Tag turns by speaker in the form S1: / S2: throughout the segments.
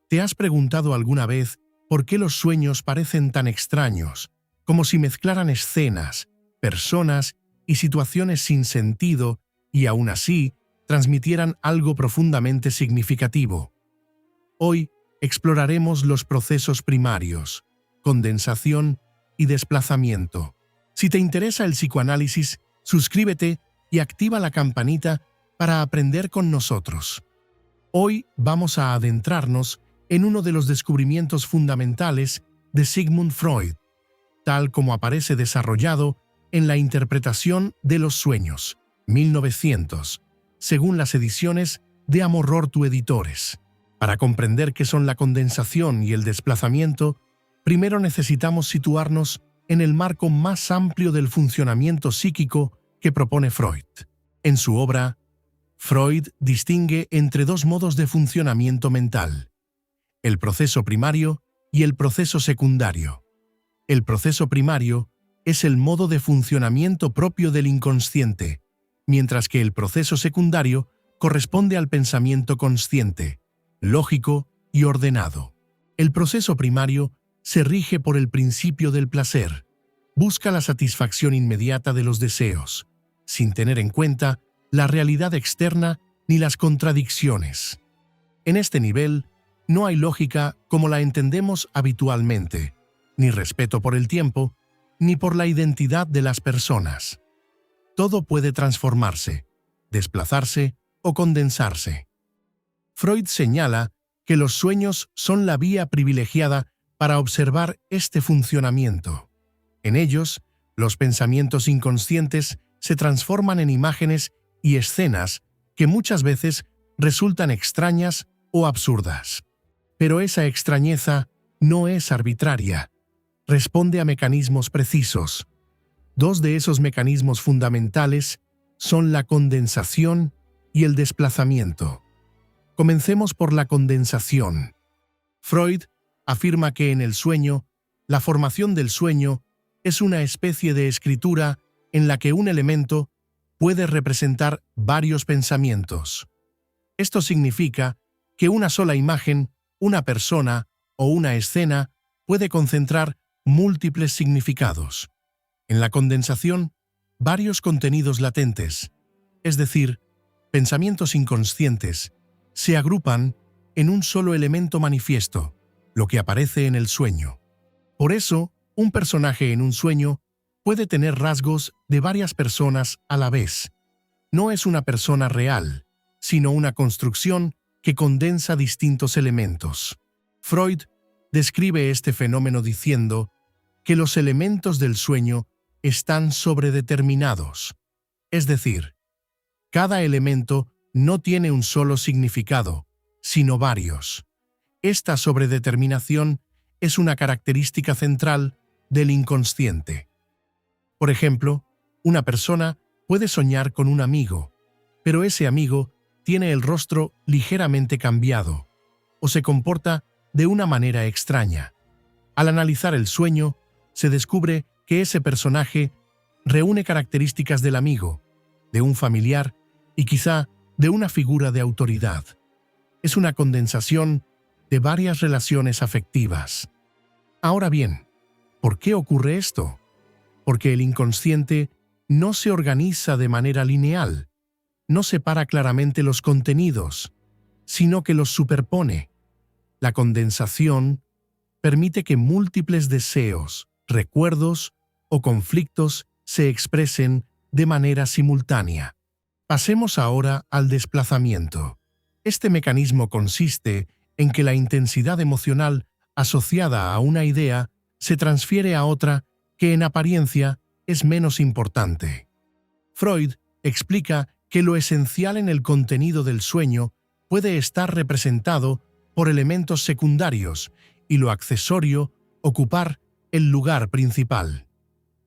S1: ¿Te has preguntado alguna vez por qué los sueños parecen tan extraños, como si mezclaran escenas, personas y situaciones sin sentido y aún así transmitieran algo profundamente significativo? Hoy exploraremos los procesos primarios, condensación y desplazamiento. Si te interesa el psicoanálisis, suscríbete y activa la campanita para aprender con nosotros. Hoy vamos a adentrarnos en uno de los descubrimientos fundamentales de Sigmund Freud, tal como aparece desarrollado en la interpretación de los sueños, 1900, según las ediciones de Amorortu Editores. Para comprender qué son la condensación y el desplazamiento, primero necesitamos situarnos en el marco más amplio del funcionamiento psíquico que propone Freud. En su obra, Freud distingue entre dos modos de funcionamiento mental: el proceso primario y el proceso secundario. El proceso primario es el modo de funcionamiento propio del inconsciente, mientras que el proceso secundario corresponde al pensamiento consciente, lógico y ordenado. El proceso primario se rige por el principio del placer. Busca la satisfacción inmediata de los deseos, sin tener en cuenta la realidad externa ni las contradicciones. En este nivel, no hay lógica como la entendemos habitualmente, ni respeto por el tiempo, ni por la identidad de las personas. Todo puede transformarse, desplazarse o condensarse. Freud señala que los sueños son la vía privilegiada para observar este funcionamiento. En ellos, los pensamientos inconscientes se transforman en imágenes y escenas que muchas veces resultan extrañas o absurdas. Pero esa extrañeza no es arbitraria. Responde a mecanismos precisos. Dos de esos mecanismos fundamentales son la condensación y el desplazamiento. Comencemos por la condensación. Freud afirma que en el sueño, la formación del sueño es una especie de escritura en la que un elemento puede representar varios pensamientos. Esto significa que una sola imagen, una persona o una escena puede concentrar múltiples significados. En la condensación, varios contenidos latentes, es decir, pensamientos inconscientes, se agrupan en un solo elemento manifiesto, lo que aparece en el sueño. Por eso, un personaje en un sueño puede tener rasgos de varias personas a la vez. No es una persona real, sino una construcción que condensa distintos elementos. Freud describe este fenómeno diciendo que los elementos del sueño están sobredeterminados, es decir, cada elemento no tiene un solo significado, sino varios. Esta sobredeterminación es una característica central del inconsciente. Por ejemplo, una persona puede soñar con un amigo, pero ese amigo tiene el rostro ligeramente cambiado o se comporta de una manera extraña. Al analizar el sueño, se descubre que ese personaje reúne características del amigo, de un familiar y quizá de una figura de autoridad. Es una condensación de varias relaciones afectivas. Ahora bien, ¿por qué ocurre esto? Porque el inconsciente no se organiza de manera lineal, no separa claramente los contenidos, sino que los superpone. La condensación permite que múltiples deseos, recuerdos o conflictos se expresen de manera simultánea. Pasemos ahora al desplazamiento. Este mecanismo consiste en que la intensidad emocional asociada a una idea se transfiere a otra que en apariencia es menos importante. Freud explica que lo esencial en el contenido del sueño puede estar representado por elementos secundarios y lo accesorio ocupar el lugar principal.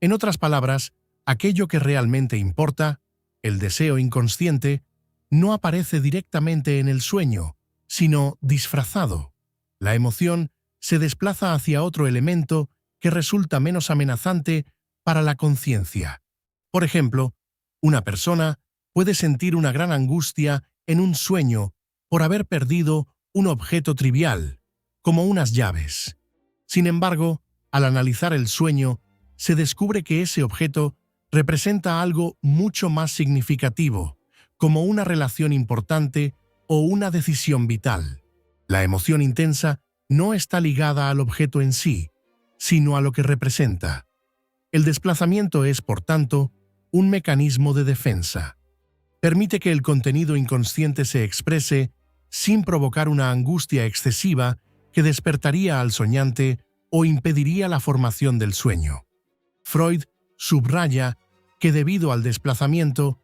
S1: En otras palabras, aquello que realmente importa, el deseo inconsciente, no aparece directamente en el sueño, sino disfrazado. La emoción se desplaza hacia otro elemento que resulta menos amenazante para la conciencia. Por ejemplo, una persona puede sentir una gran angustia en un sueño por haber perdido un objeto trivial, como unas llaves. Sin embargo, al analizar el sueño, se descubre que ese objeto representa algo mucho más significativo, como una relación importante o una decisión vital. La emoción intensa no está ligada al objeto en sí, sino a lo que representa. El desplazamiento es, por tanto, un mecanismo de defensa. Permite que el contenido inconsciente se exprese sin provocar una angustia excesiva que despertaría al soñante o impediría la formación del sueño. Freud subraya que debido al desplazamiento,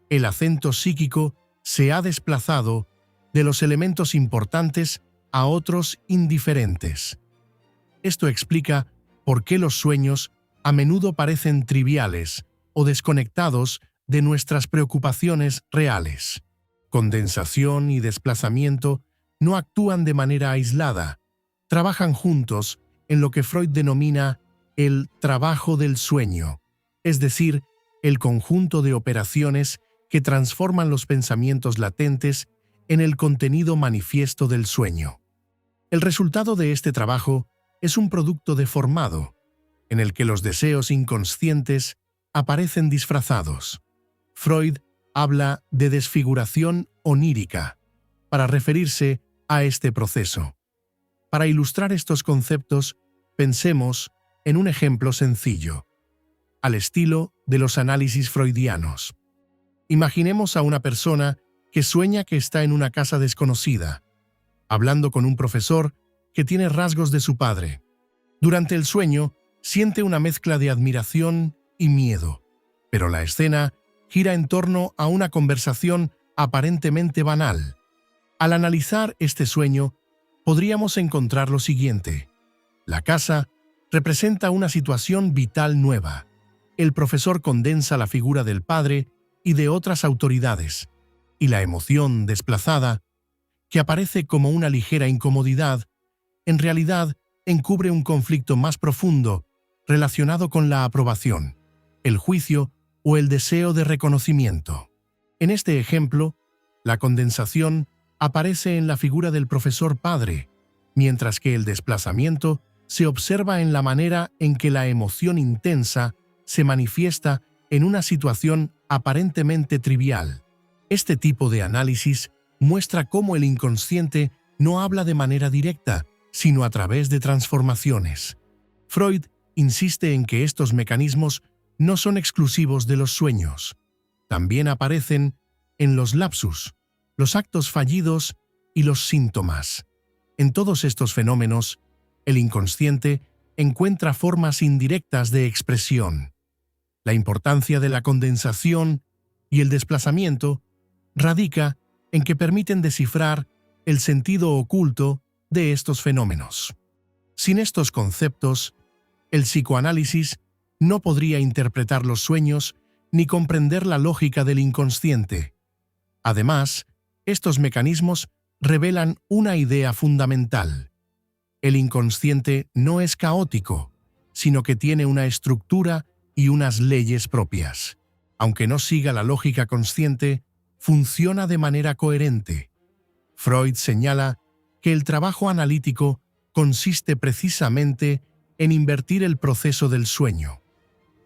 S1: el acento psíquico se ha desplazado de los elementos importantes a otros indiferentes. Esto explica por qué los sueños a menudo parecen triviales o desconectados de nuestras preocupaciones reales. Condensación y desplazamiento no actúan de manera aislada, trabajan juntos en lo que Freud denomina el trabajo del sueño, es decir, el conjunto de operaciones que transforman los pensamientos latentes en el contenido manifiesto del sueño. El resultado de este trabajo es un producto deformado, en el que los deseos inconscientes aparecen disfrazados. Freud habla de desfiguración onírica para referirse a este proceso. Para ilustrar estos conceptos, pensemos en un ejemplo sencillo, al estilo de los análisis freudianos. Imaginemos a una persona que sueña que está en una casa desconocida, hablando con un profesor que tiene rasgos de su padre. Durante el sueño, siente una mezcla de admiración y miedo, pero la escena gira en torno a una conversación aparentemente banal. Al analizar este sueño, podríamos encontrar lo siguiente. La casa representa una situación vital nueva. El profesor condensa la figura del padre y de otras autoridades, y la emoción desplazada, que aparece como una ligera incomodidad, en realidad encubre un conflicto más profundo relacionado con la aprobación, el juicio o el deseo de reconocimiento. En este ejemplo, la condensación aparece en la figura del profesor padre, mientras que el desplazamiento se observa en la manera en que la emoción intensa se manifiesta en una situación aparentemente trivial. Este tipo de análisis muestra cómo el inconsciente no habla de manera directa, sino a través de transformaciones. Freud insiste en que estos mecanismos no son exclusivos de los sueños. También aparecen en los lapsus, los actos fallidos y los síntomas. En todos estos fenómenos, el inconsciente encuentra formas indirectas de expresión. La importancia de la condensación y el desplazamiento radica en que permiten descifrar el sentido oculto de estos fenómenos. Sin estos conceptos, el psicoanálisis no podría interpretar los sueños ni comprender la lógica del inconsciente. Además, estos mecanismos revelan una idea fundamental. El inconsciente no es caótico, sino que tiene una estructura y unas leyes propias. Aunque no siga la lógica consciente, funciona de manera coherente. Freud señala que el trabajo analítico consiste precisamente en invertir el proceso del sueño,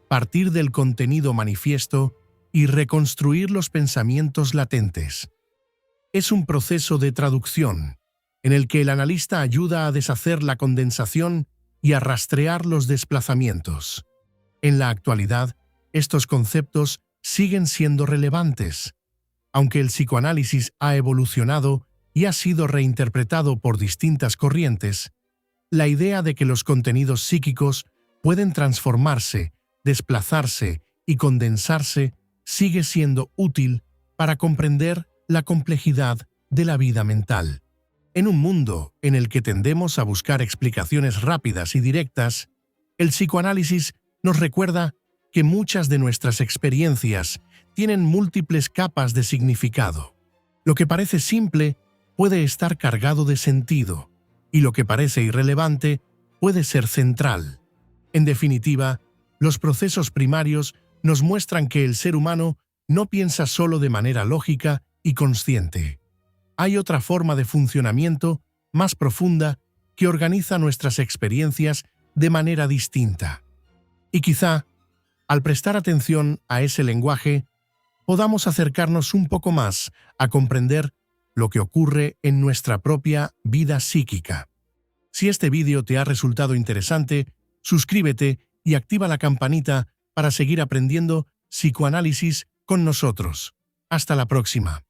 S1: partir del contenido manifiesto y reconstruir los pensamientos latentes. Es un proceso de traducción, en el que el analista ayuda a deshacer la condensación y a rastrear los desplazamientos. En la actualidad, estos conceptos siguen siendo relevantes. Aunque el psicoanálisis ha evolucionado y ha sido reinterpretado por distintas corrientes, la idea de que los contenidos psíquicos pueden transformarse, desplazarse y condensarse sigue siendo útil para comprender la complejidad de la vida mental. En un mundo en el que tendemos a buscar explicaciones rápidas y directas, el psicoanálisis nos recuerda que muchas de nuestras experiencias tienen múltiples capas de significado. Lo que parece simple puede estar cargado de sentido, y lo que parece irrelevante puede ser central. En definitiva, los procesos primarios nos muestran que el ser humano no piensa solo de manera lógica y consciente. Hay otra forma de funcionamiento más profunda que organiza nuestras experiencias de manera distinta. Y quizá, al prestar atención a ese lenguaje, podamos acercarnos un poco más a comprender lo que ocurre en nuestra propia vida psíquica. Si este vídeo te ha resultado interesante, suscríbete y activa la campanita para seguir aprendiendo psicoanálisis con nosotros. Hasta la próxima.